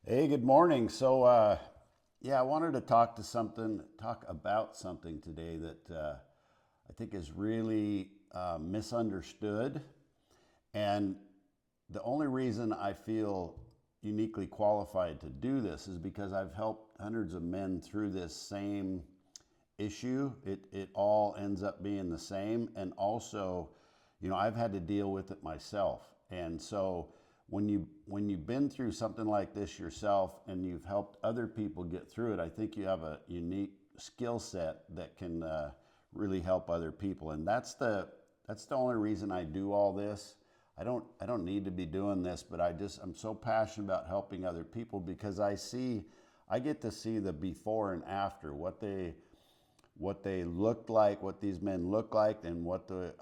Hey, good morning. I wanted to talk about something today that I think is really misunderstood. And the only reason I feel uniquely qualified to do this is because I've helped hundreds of men through this same issue. It all ends up being the same. And also, I've had to deal with it myself. And so when you've been through something like this yourself and you've helped other people get through it, I think you have a unique skill set that can really help other people. And that's the only reason I do all this. I don't need to be doing this, but I'm so passionate about helping other people because I get to see the before and after, what they looked like, what these men look like, and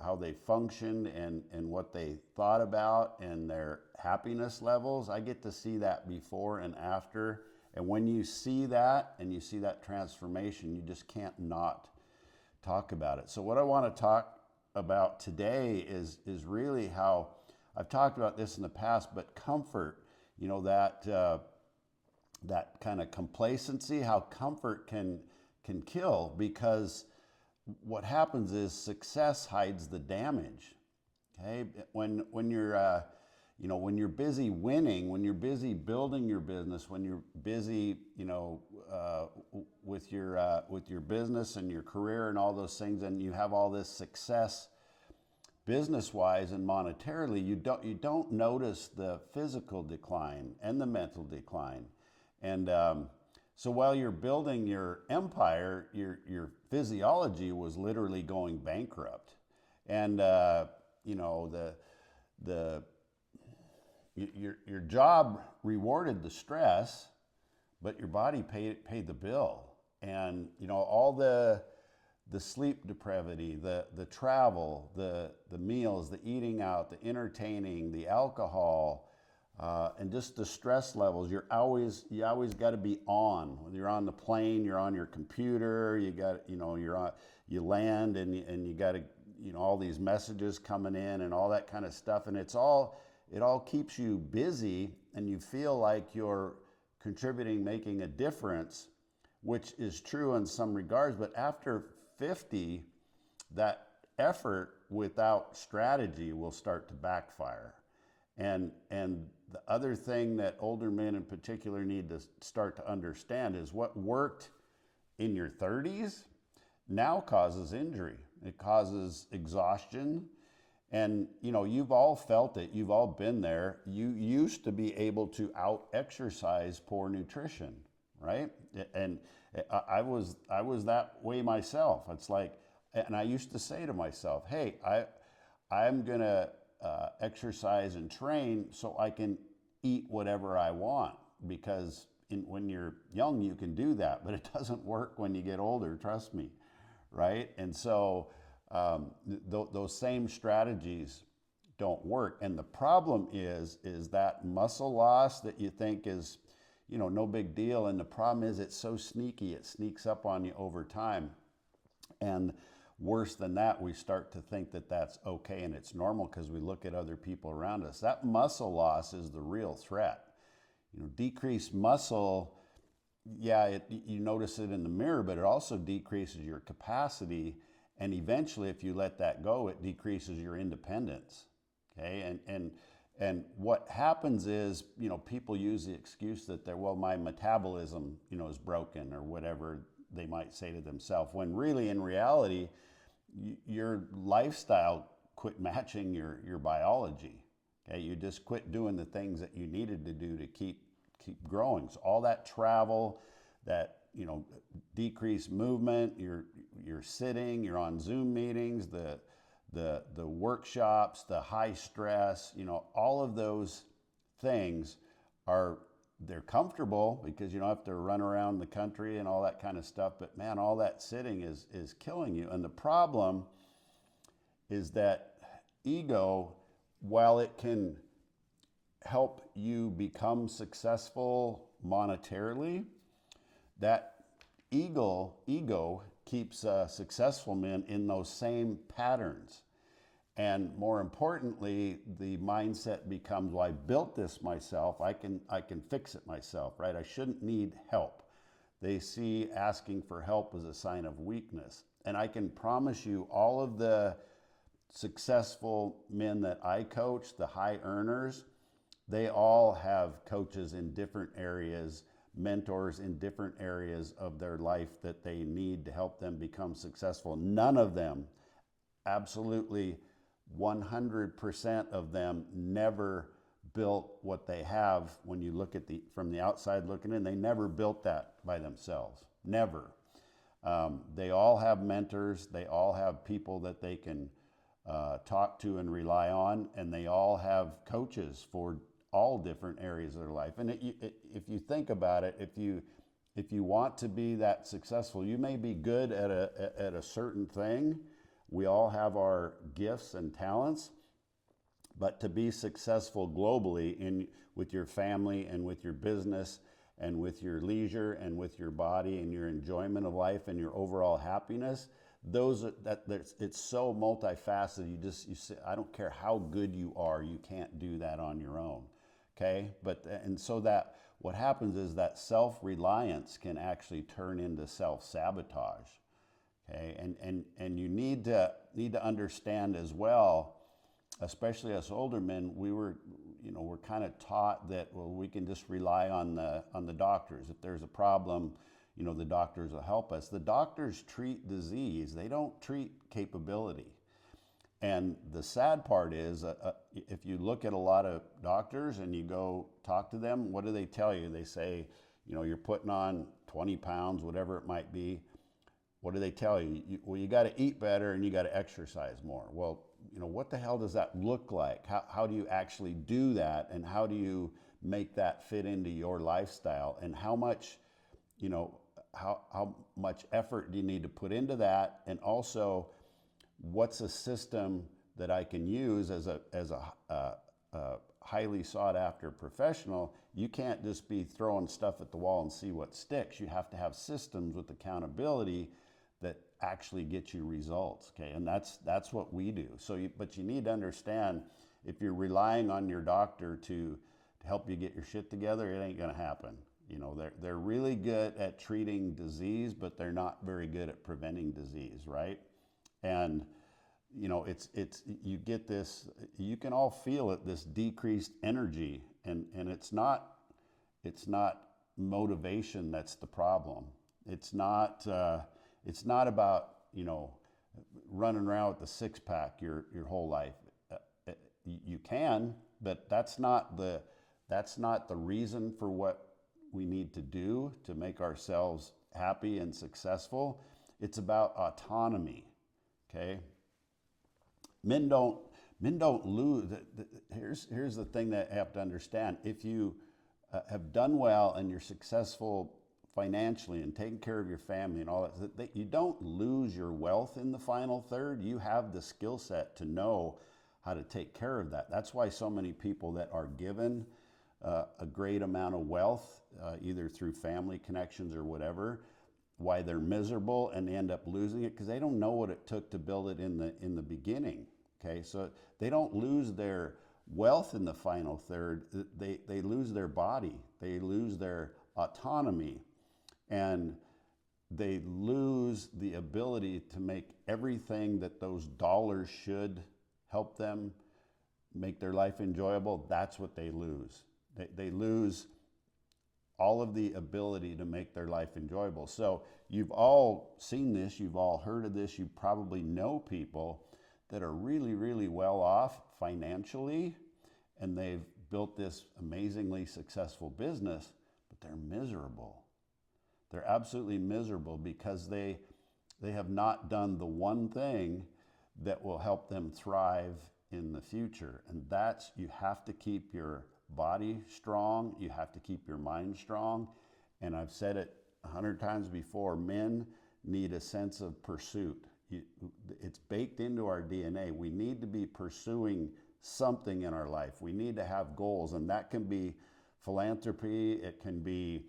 how they functioned, and what they thought about, and their happiness levels. I get to see that before and after. And when you see that and you see that transformation, you just can't not talk about it. So what I want to talk about today is really how I've talked about this in the past, but comfort, that kind of complacency, how comfort can kill, because what happens is success hides the damage. Okay, when you're busy winning, when you're busy building your business, when you're busy with your business and your career and all those things, and you have all this success business wise and monetarily, you don't notice the physical decline and the mental decline. And so while you're building your empire, your physiology was literally going bankrupt. And the your job rewarded the stress, but your body paid the bill. And all the sleep depravity, the travel, the meals, the eating out, the entertaining, the alcohol, and just the stress levels. You always got to be on. When you're on the plane, you're on your computer. You land, and you got to, all these messages coming in and all that kind of stuff, and it all keeps you busy, and you feel like you're contributing, making a difference, which is true in some regards. But after 50, that effort without strategy will start to backfire. And the other thing that older men in particular need to start to understand is what worked in your 30s now causes injury. It causes exhaustion. And you've all felt it. You've all been there. You used to be able to out exercise poor nutrition, right? And I was that way myself. It's like, and I used to say to myself, hey, I'm gonna exercise and train so I can eat whatever I want, because when you're young you can do that, but it doesn't work when you get older, trust me, right? And so those same strategies don't work. And the problem is that muscle loss that you think is no big deal, and the problem is it's so sneaky, it sneaks up on you over time. And worse than that, we start to think that that's okay and it's normal because we look at other people around us. That muscle loss is the real threat. Decreased muscle, yeah, you notice it in the mirror, but it also decreases your capacity. And eventually, if you let that go, it decreases your independence. Okay, and what happens is, people use the excuse that my metabolism, is broken, or whatever they might say to themselves, when really, in reality, your lifestyle quit matching your biology. Okay, you just quit doing the things that you needed to do to keep growing. So all that travel, that decreased movement, you're sitting, you're on Zoom meetings, the workshops, the high stress, all of those things they're comfortable because you don't have to run around the country and all that kind of stuff. But man, all that sitting is killing you. And the problem is that ego, while it can help you become successful monetarily, that ego keeps successful men in those same patterns. And more importantly, the mindset becomes, well, I built this myself. I can fix it myself, right? I shouldn't need help. They see asking for help as a sign of weakness. And I can promise you, all of the successful men that I coach, the high earners, they all have coaches in different areas, mentors in different areas of their life that they need to help them become successful. None of them, absolutely 100% of them, never built what they have. When you look at from the outside looking in, they never built that by themselves. Never. They all have mentors. They all have people that they can talk to and rely on, and they all have coaches for all different areas of their life. And if you think about it, if you want to be that successful, you may be good at a certain thing. We all have our gifts and talents, but to be successful globally with your family and with your business and with your leisure and with your body and your enjoyment of life and your overall happiness, it's so multifaceted. You say, I don't care how good you are, you can't do that on your own. Okay, and so that what happens is that self-reliance can actually turn into self-sabotage. Okay, and you need to understand as well, especially us older men, we're kind of taught that, well, we can just rely on the doctors. If there's a problem, the doctors will help us. The doctors treat disease; they don't treat capability. And the sad part is, if you look at a lot of doctors and you go talk to them, what do they tell you? They say, you're putting on 20 pounds, whatever it might be. What do they tell you? Well, you got to eat better and you got to exercise more. Well, what the hell does that look like? How do you actually do that? And how do you make that fit into your lifestyle? And how much effort do you need to put into that? And also, what's a system that I can use as a highly sought after professional? You can't just be throwing stuff at the wall and see what sticks. You have to have systems with accountability that actually get you results. Okay, and that's what we do. But you need to understand, if you're relying on your doctor to help you get your shit together, it ain't going to happen. They're really good at treating disease, but they're not very good at preventing disease, right? And it's you get this, you can all feel it, this decreased energy, and it's not motivation that's the problem. It's not about running around with the six pack your whole life. You can, but that's not the reason for what we need to do to make ourselves happy and successful. It's about autonomy. Okay, men don't lose. Here's the thing that you have to understand. If you have done well and you're successful financially and taking care of your family and all that, you don't lose your wealth in the final third. You have the skill set to know how to take care of that. That's why so many people that are given a great amount of wealth, either through family connections or whatever, why they're miserable and they end up losing it, because they don't know what it took to build it in the beginning. Okay, so they don't lose their wealth in the final third. They lose their body, they lose their autonomy, and they lose the ability to make everything that those dollars should help them make their life enjoyable. That's what they lose. They lose all of the ability to make their life enjoyable. So you've all seen this, you've all heard of this, you probably know people that are really, really well off financially, and they've built this amazingly successful business, but they're miserable. They're absolutely miserable because they have not done the one thing that will help them thrive in the future. And that's, you have to keep your body strong, you have to keep your mind strong. And I've said it 100 times before, men need a sense of pursuit. It's baked into our DNA. We need to be pursuing something in our life. We need to have goals, and that can be philanthropy. It can be,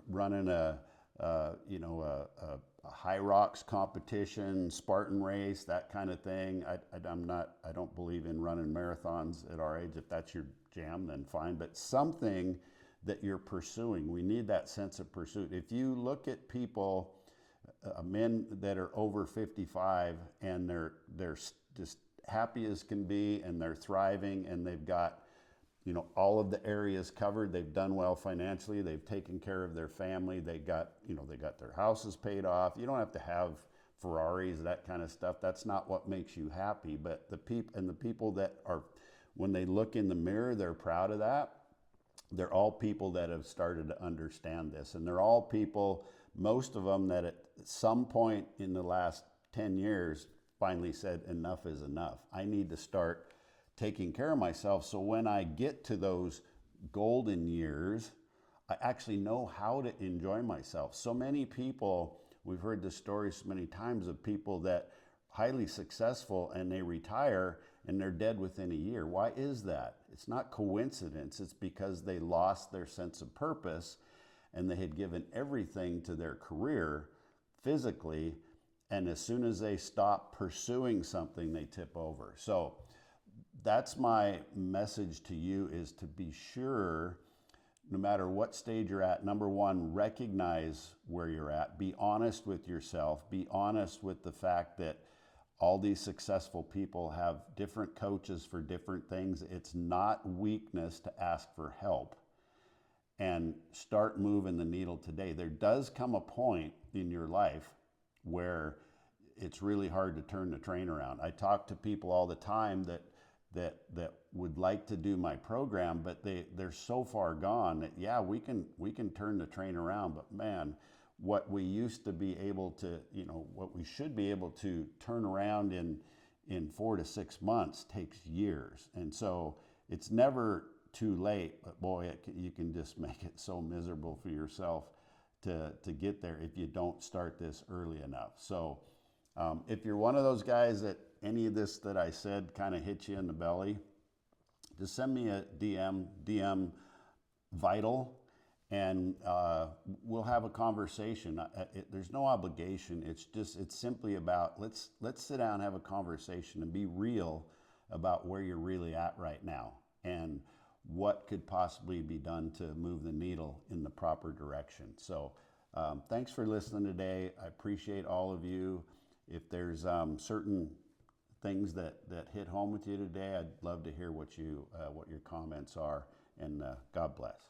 running a a high rocks competition, Spartan race, that kind of thing. I don't believe in running marathons at our age. If that's your jam, then fine. But something that you're pursuing. We need that sense of pursuit. If you look at people, men that are over 55 and they're just happy as can be and they're thriving and they've got all of the areas covered. They've done well financially. They've taken care of their family. They got their houses paid off. You don't have to have Ferraris, that kind of stuff. That's not what makes you happy. But the people that are, when they look in the mirror, they're proud of that. They're all people that have started to understand this. And they're all people, most of them, that at some point in the last 10 years finally said, enough is enough. I need to start taking care of myself, so when I get to those golden years, I actually know how to enjoy myself. So many people, we've heard this story so many times of people that highly successful and they retire and they're dead within a year. Why is that? It's not coincidence. It's because they lost their sense of purpose and they had given everything to their career physically, and as soon as they stop pursuing something, they tip over. So that's my message to you, is to be sure, no matter what stage you're at, number one, recognize where you're at. Be honest with yourself. Be honest with the fact that all these successful people have different coaches for different things. It's not weakness to ask for help, and start moving the needle today. There does come a point in your life where it's really hard to turn the train around. I talk to people all the time that would like to do my program, but they're so far gone that, yeah, we can turn the train around, but man, what we used to be able to, what we should be able to turn around in 4 to 6 months takes years. And so it's never too late, but boy, you can just make it so miserable for yourself to get there if you don't start this early enough. So if you're one of those guys that any of this that I said kind of hits you in the belly, just send me a DM Vital, and we'll have a conversation. There's no obligation. It's simply about let's sit down and have a conversation and be real about where you're really at right now and what could possibly be done to move the needle in the proper direction. So thanks for listening today. I appreciate all of you. If there's certain things that hit home with you today, I'd love to hear what your comments are, and God bless.